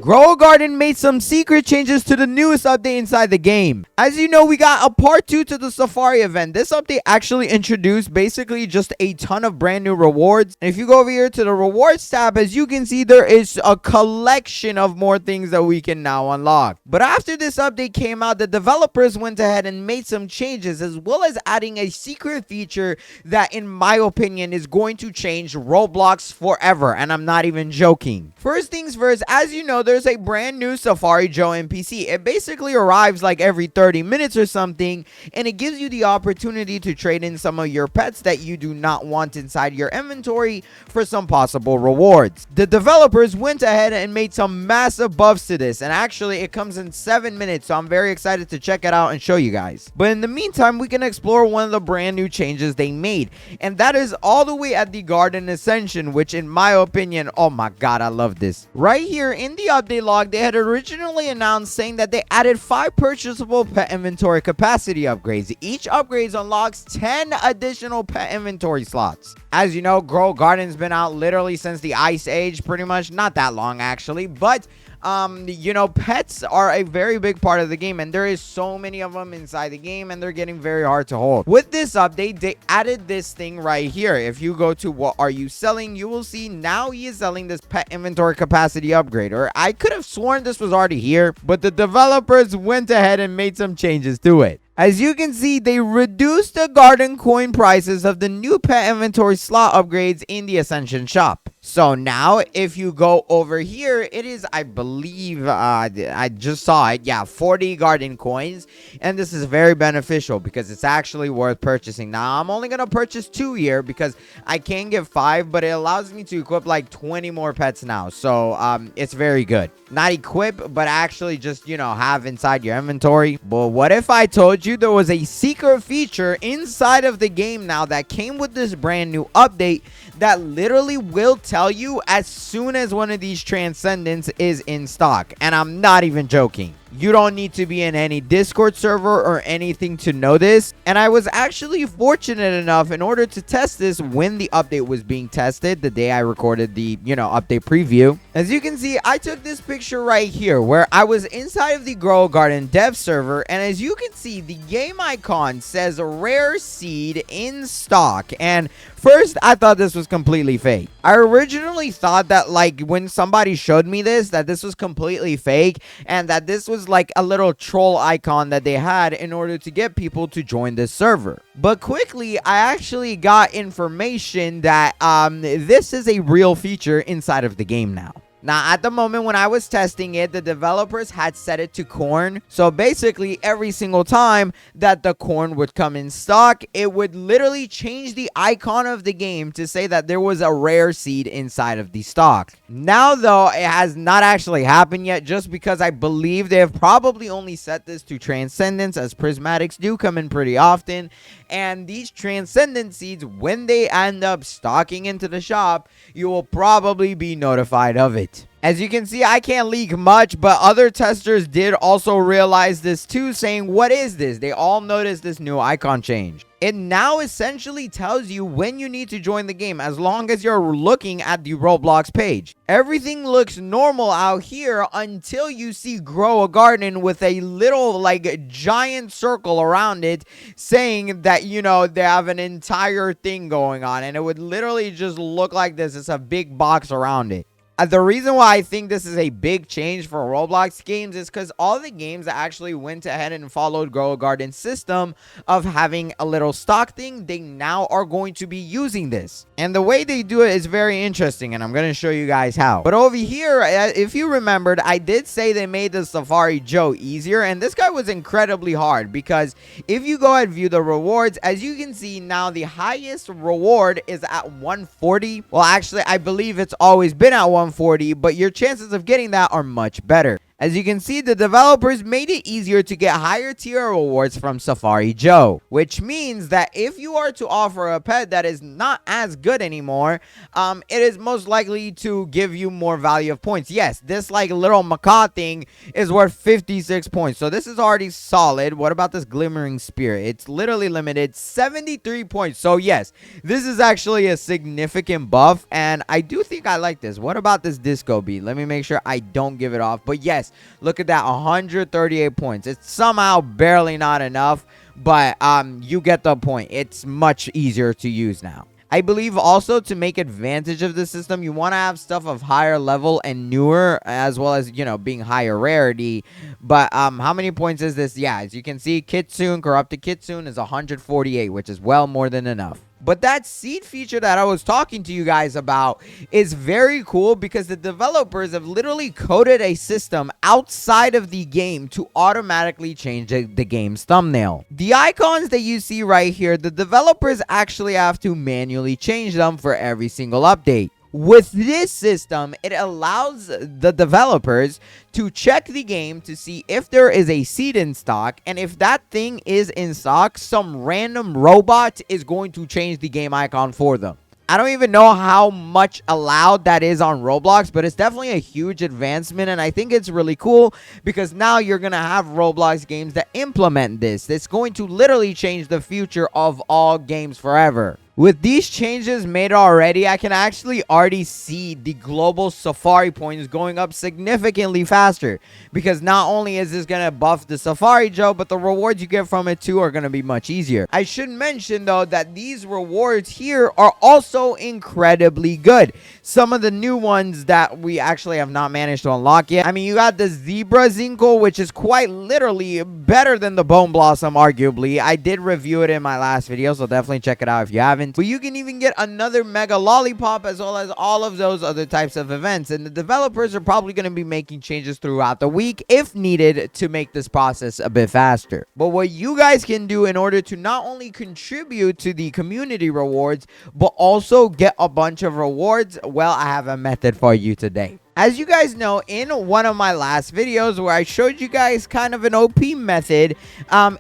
Grow a Garden made some secret changes to the newest update inside the game. As you know, we got a part 2 to the Safari event. This update actually introduced basically just a ton of brand new rewards. And if you go over here to the rewards tab, as you can see, there is a collection of more things that we can now unlock. But after this update came out, the developers went ahead and made some changes, as well as adding a secret feature that, in my opinion, is going to change Roblox forever. And I'm not even joking. First things first, as you know, there's a brand new Safari Joe NPC. It basically arrives like every 30 minutes or something, and it gives you the opportunity to trade in some of your pets that you do not want inside your inventory for some possible rewards. The developers went ahead and made some massive buffs to this, and actually it comes in 7 minutes, so I'm very excited to check it out and show you guys. But in the meantime, we can explore one of the brand new changes they made, and that is all the way at the Garden Ascension, which in my opinion, oh my god, I love this. Right here in the update log, they had originally announced saying that they added 5 purchasable pet inventory capacity upgrades. Each upgrade unlocks 10 additional pet inventory slots. As you know, Grow Garden's been out literally since the Ice Age, pretty much. Not that long actually, but you know, pets are a very big part of the game, and there is so many of them inside the game, and they're getting very hard to hold. With this update, they added this thing right here. If you go to what are you selling, you will see now he is selling this pet inventory capacity upgrade. Or I could have sworn this was already here, but the developers went ahead and made some changes to it. As you can see, they reduced the garden coin prices of the new pet inventory slot upgrades in the Ascension shop. So now, if you go over here, it is, I believe, I just saw it, yeah, 40 garden coins, and this is very beneficial because it's actually worth purchasing. Now, I'm only going to purchase 2 here because I can get 5, but it allows me to equip like 20 more pets now, so it's very good. Not equip, but actually just, you know, have inside your inventory. But what if I told you there was a secret feature inside of the game now that came with this brand new update that literally will tell you as soon as one of these Transcendents is in stock? And I'm not even joking. You don't need to be in any Discord server or anything to know this. And I was actually fortunate enough in order to test this when the update was being tested, the day I recorded the, you know, update preview. As you can see, I took this picture right here where I was inside of the Grow Garden dev server. And as you can see, the game icon says rare seed in stock. And first, I thought this was completely fake. I originally thought that, like, when somebody showed me this, that this was completely fake and that this was like a little troll icon that they had in order to get people to join this server. But quickly, I actually got information that this is a real feature inside of the game now. Now, at the moment when I was testing it, the developers had set it to corn. So basically, every single time that the corn would come in stock, it would literally change the icon of the game to say that there was a rare seed inside of the stock. Now, though, it has not actually happened yet, just because I believe they have probably only set this to Transcendents, as prismatics do come in pretty often. And these Transcendent seeds, when they end up stocking into the shop, you will probably be notified of it. As you can see, I can't leak much, but other testers did also realize this too, saying, what is this? They all noticed this new icon change. It now essentially tells you when you need to join the game, as long as you're looking at the Roblox page. Everything looks normal out here until you see Grow a Garden with a little, like, giant circle around it saying that, you know, they have an entire thing going on, and it would literally just look like this. It's a big box around it. The reason why I think this is a big change for Roblox games is because all the games that actually went ahead and followed Grow a Garden system of having a little stock thing, they now are going to be using this. And the way they do it is very interesting, and I'm going to show you guys how. But over here, if you remembered, I did say they made the Safari Joe easier, and this guy was incredibly hard because if you go and view the rewards, as you can see now, the highest reward is at 140. Well, actually, I believe it's always been at 140, but your chances of getting that are much better. As you can see, the developers made it easier to get higher tier rewards from Safari Joe, which means that if you are to offer a pet that is not as good anymore, it is most likely to give you more value of points. Yes, this like little macaw thing is worth 56 points, so this is already solid. What about this glimmering spirit? It's literally limited 73 points. So yes, this is actually a significant buff, and I do think I like this. What about this disco beat? Let me make sure I don't give it off. But yes, look at that, 138 points. It's somehow barely not enough, but you get the point. It's much easier to use now. I believe also to make advantage of the system, you want to have stuff of higher level and newer, as well as, you know, being higher rarity. But how many points is this? Yeah, as you can see, Kitsune, Corrupted Kitsune is 148, which is well more than enough. But that seed feature that I was talking to you guys about is very cool because the developers have literally coded a system outside of the game to automatically change the game's thumbnail. The icons that you see right here, the developers actually have to manually change them for every single update. With this system, it allows the developers to check the game to see if there is a seed in stock, and if that thing is in stock, some random robot is going to change the game icon for them. I don't even know how much allowed that is on Roblox, but it's definitely a huge advancement, and I think it's really cool because now you're going to have Roblox games that implement this. It's going to literally change the future of all games forever. With these changes made already, I can actually already see the global Safari points going up significantly faster, because not only is this going to buff the Safari Joe, but the rewards you get from it too are going to be much easier. I should mention though that these rewards here are also incredibly good. Some of the new ones that we actually have not managed to unlock yet. I mean, you got the Zebra Zinkle, which is quite literally better than the Bone Blossom, arguably. I did review it in my last video, so definitely check it out if you haven't. But you can even get another Mega Lollipop, as well as all of those other types of events. And the developers are probably going to be making changes throughout the week if needed to make this process a bit faster. But what you guys can do in order to not only contribute to the community rewards, but also get a bunch of rewards, well, I have a method for you today. As you guys know, in one of my last videos where I showed you guys kind of an OP method,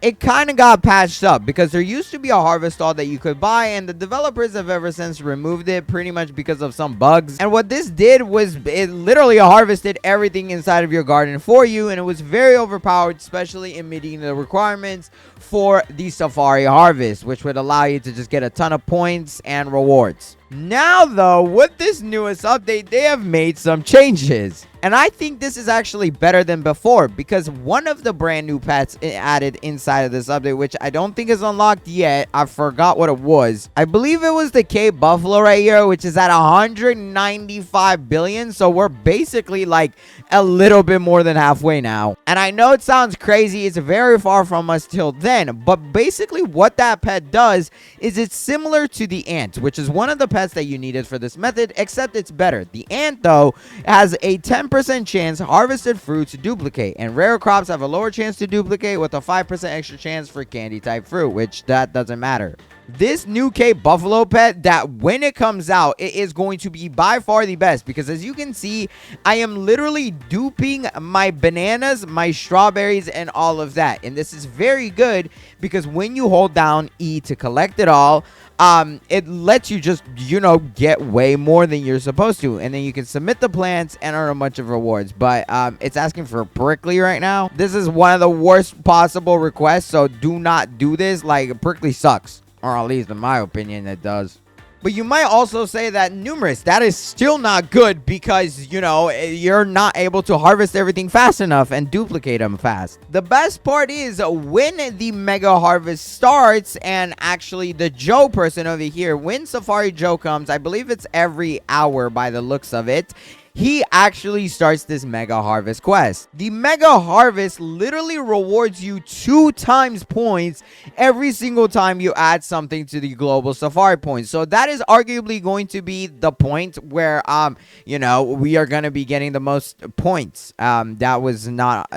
it kind of got patched up because there used to be a harvest stall that you could buy, and the developers have ever since removed it pretty much because of some bugs. And what this did was it literally harvested everything inside of your garden for you, and it was very overpowered, especially in meeting the requirements for the Safari Harvest, which would allow you to just get a ton of points and rewards. Now though, with this newest update, they have made some changes. And I think this is actually better than before, because one of the brand new pets added inside of this update, which I don't think is unlocked yet. I forgot what it was. I believe it was the Cape Buffalo right here, which is at 195 billion. So we're basically like a little bit more than halfway now. And I know it sounds crazy. It's very far from us till then. But basically what that pet does is it's similar to the ant, which is one of the pets that you needed for this method, except it's better. The ant, though, has a 10% chance harvested fruit to duplicate, and rare crops have a lower chance to duplicate with a 5% extra chance for candy type fruit, which that doesn't matter. This new Cape Buffalo pet, that when it comes out, it is going to be by far the best, because as you can see, I am literally duping my bananas, my strawberries, and all of that. And this is very good because when you hold down E to collect it all, it lets you just, you know, get way more than you're supposed to. And then you can submit the plants and earn a bunch of rewards. But it's asking for a prickly right now. This is one of the worst possible requests, so do not do this. Like, prickly sucks. Or at least in my opinion, it does. But you might also say that numerous, that is still not good because, you know, you're not able to harvest everything fast enough and duplicate them fast. The best part is when the mega harvest starts, and actually the Joe person over here, when Safari Joe comes, I believe it's every hour by the looks of it, he actually starts this mega harvest quest. The mega harvest literally rewards you 2 times points every single time you add something to the global Safari points. So that is arguably going to be the point where you know, we are going to be getting the most points. That was not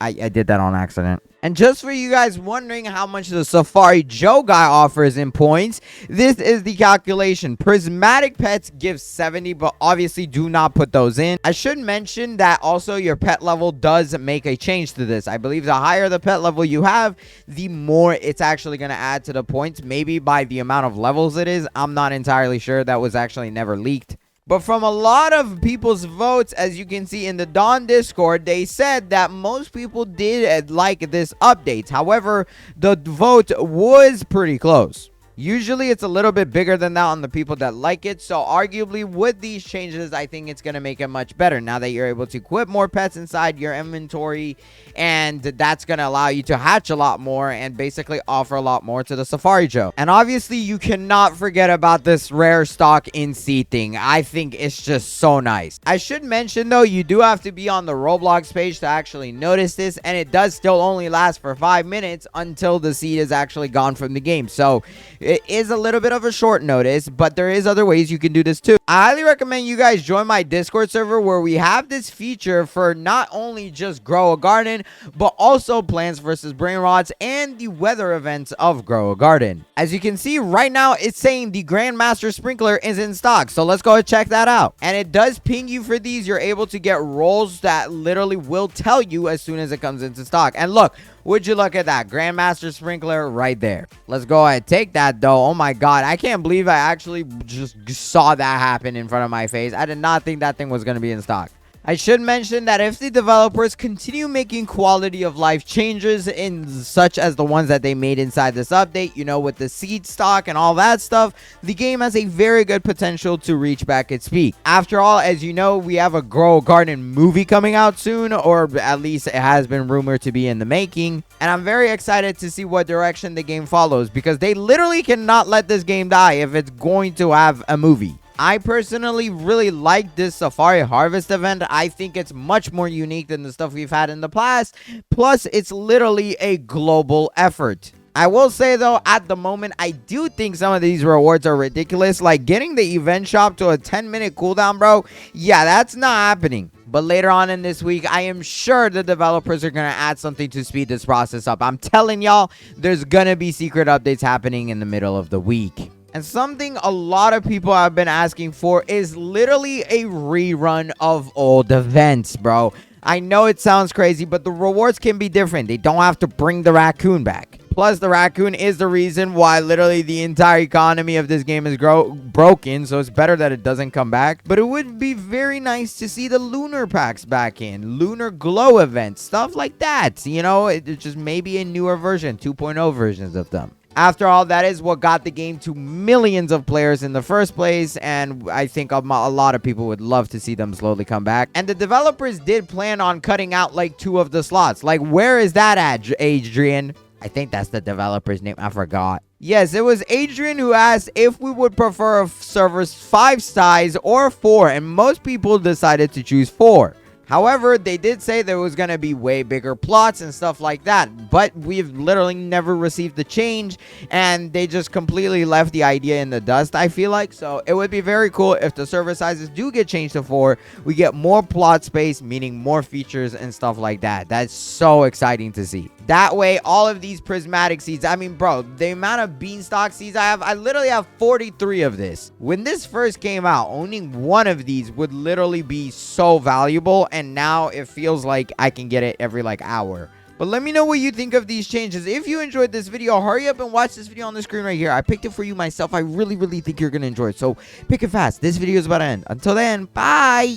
I did that on accident. And just for you guys wondering how much the Safari Joe guy offers in points, this is the calculation. Prismatic pets give 70, but obviously do not put those in. I should mention that also your pet level does make a change to this. I believe the higher the pet level you have, the more it's actually going to add to the points. Maybe by the amount of levels it is. I'm not entirely sure. That was actually never leaked. But from a lot of people's votes, as you can see in the Dawn Discord, they said that most people did like this update. However, the vote was pretty close. Usually it's a little bit bigger than that on the people that like it. So arguably with these changes, I think it's going to make it much better now that you're able to equip more pets inside your inventory. And that's going to allow you to hatch a lot more and basically offer a lot more to the Safari Joe. And obviously you cannot forget about this rare stock in sea thing. I think it's just so nice. I should mention though, you do have to be on the Roblox page to actually notice this. And it does still only last for 5 minutes until the seed is actually gone from the game. So it is a little bit of a short notice, but there is other ways you can do this too. I highly recommend you guys join my Discord server where we have this feature for not only just Grow a Garden, but also Plants vs. Brain Rots and the weather events of Grow a Garden. As you can see right now, it's saying the Grandmaster Sprinkler is in stock. So let's go and check that out. And it does ping you for these. You're able to get rolls that literally will tell you as soon as it comes into stock. And look, would you look at that? Grandmaster Sprinkler right there. Let's go ahead and take that though. Oh my god, I can't believe I actually just saw that happen in front of my face. I did not think that thing was going to be in stock. I should mention that if the developers continue making quality of life changes in such as the ones that they made inside this update, you know, with the seed stock and all that stuff, the game has a very good potential to reach back its peak. After all, as you know, we have a Grow a Garden movie coming out soon, or at least it has been rumored to be in the making. And I'm very excited to see what direction the game follows, because they literally cannot let this game die if it's going to have a movie. I personally really like this Safari Harvest event. I think it's much more unique than the stuff we've had in the past. Plus, it's literally a global effort. I will say, though, at the moment, I do think some of these rewards are ridiculous. Like getting the event shop to a 10-minute cooldown, bro. Yeah, that's not happening. But later on in this week, I am sure the developers are going to add something to speed this process up. I'm telling y'all, there's going to be secret updates happening in the middle of the week. And something a lot of people have been asking for is literally a rerun of old events, bro. I know it sounds crazy, but the rewards can be different. They don't have to bring the raccoon back. Plus, the raccoon is the reason why literally the entire economy of this game is broken, so it's better that it doesn't come back. But it would be very nice to see the lunar packs back in, lunar glow events, stuff like that. You know, it's just maybe a newer version, 2.0 versions of them. After all, that is what got the game to millions of players in the first place, and I think a lot of people would love to see them slowly come back. And the developers did plan on cutting out like 2 of the slots. Like, where is that at, Adrian? I think that's the developer's name. I forgot. Yes, it was Adrian who asked if we would prefer servers 5 stars or 4, and most people decided to choose 4. However, they did say there was going to be way bigger plots and stuff like that, but we've literally never received the change, and they just completely left the idea in the dust, I feel like. So it would be very cool if the server sizes do get changed to 4, we get more plot space, meaning more features and stuff like that. That's so exciting to see. That way, all of these prismatic seeds, I mean, bro, the amount of beanstalk seeds I literally have 43 of this. When this first came out, owning one of these would literally be so valuable, and now it feels like I can get it every like hour. But let me know what you think of these changes. If you enjoyed this video, hurry up and watch this video on the screen right here. I picked it for you myself. I really think you're going to enjoy it. So pick it fast. This video is about to end. Until then, bye.